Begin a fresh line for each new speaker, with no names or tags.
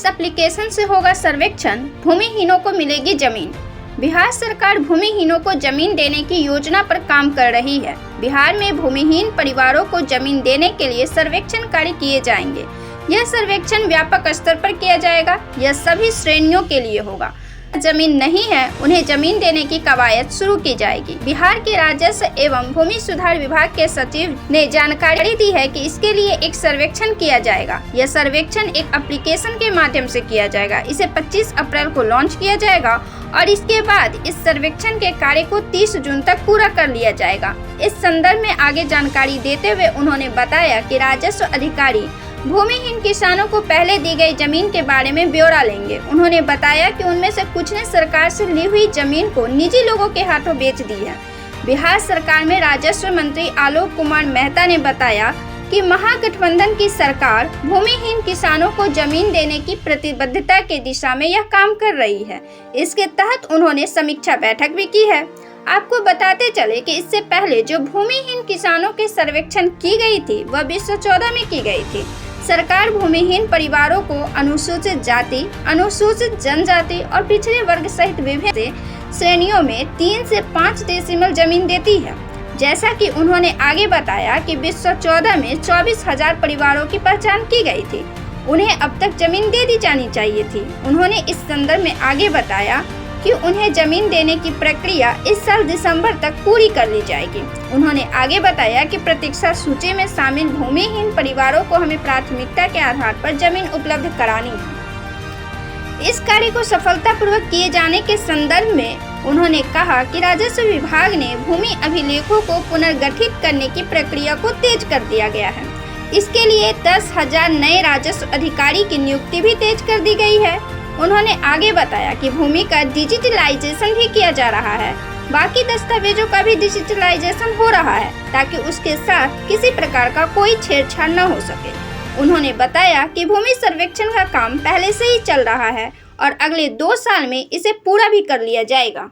इस एप्लीकेशन से होगा सर्वेक्षण, भूमिहीनों को मिलेगी जमीन। बिहार सरकार भूमिहीनों को जमीन देने की योजना पर काम कर रही है। बिहार में भूमिहीन परिवारों को जमीन देने के लिए सर्वेक्षण कार्य किए जाएंगे। यह सर्वेक्षण व्यापक स्तर पर किया जाएगा। यह सभी श्रेणियों के लिए होगा। जमीन नहीं है उन्हें जमीन देने की कवायद शुरू की जाएगी। बिहार के राजस्व एवं भूमि सुधार विभाग के सचिव ने जानकारी दी है कि इसके लिए एक सर्वेक्षण किया जाएगा। यह सर्वेक्षण एक एप्लीकेशन के माध्यम से किया जाएगा। इसे 25 अप्रैल को लॉन्च किया जाएगा और इसके बाद इस सर्वेक्षण के कार्य को 30 जून तक पूरा कर लिया जाएगा। इस संदर्भ में आगे जानकारी देते हुए उन्होंने बताया कि राजस्व अधिकारी भूमिहीन किसानों को पहले दी गई जमीन के बारे में ब्यौरा लेंगे। उन्होंने बताया कि उनमें से कुछ ने सरकार से ली हुई जमीन को निजी लोगों के हाथों बेच दी है। बिहार सरकार में राजस्व मंत्री आलोक कुमार मेहता ने बताया कि महागठबंधन की सरकार भूमिहीन किसानों को जमीन देने की प्रतिबद्धता के दिशा में यह काम कर रही है। इसके तहत उन्होंने समीक्षा बैठक भी की है। आपको बताते चले कि इससे पहले जो भूमिहीन किसानों के सर्वेक्षण की गई थी वह 2014 में की गई थी। सरकार भूमिहीन परिवारों को अनुसूचित जाति, अनुसूचित जनजाति और पिछड़े वर्ग सहित विभिन्न श्रेणियों में 3 से 5 डेसिमल जमीन देती है। जैसा कि उन्होंने आगे बताया कि 2014 में 24,000 परिवारों की पहचान की गई थी। उन्हें अब तक जमीन दे दी जानी चाहिए थी। उन्होंने इस संदर्भ में आगे बताया कि उन्हें जमीन देने की प्रक्रिया इस साल दिसंबर तक पूरी कर ली जाएगी। उन्होंने आगे बताया कि प्रतीक्षा सूची में शामिल भूमिहीन परिवारों को हमें प्राथमिकता के आधार पर जमीन उपलब्ध करानी है। इस कार्य को सफलतापूर्वक किए जाने के संदर्भ में उन्होंने कहा कि राजस्व विभाग ने भूमि अभिलेखों को पुनर्गठित करने की प्रक्रिया को तेज कर दिया गया है। इसके लिए 10,000 नए राजस्व अधिकारी की नियुक्ति भी तेज कर दी गई है। उन्होंने आगे बताया कि भूमि का डिजिटलाइजेशन भी किया जा रहा है। बाकी दस्तावेजों का भी डिजिटलाइजेशन हो रहा है ताकि उसके साथ किसी प्रकार का कोई छेड़छाड़ न हो सके। उन्होंने बताया कि भूमि सर्वेक्षण का काम पहले से ही चल रहा है और अगले 2 साल में इसे पूरा भी कर लिया जाएगा।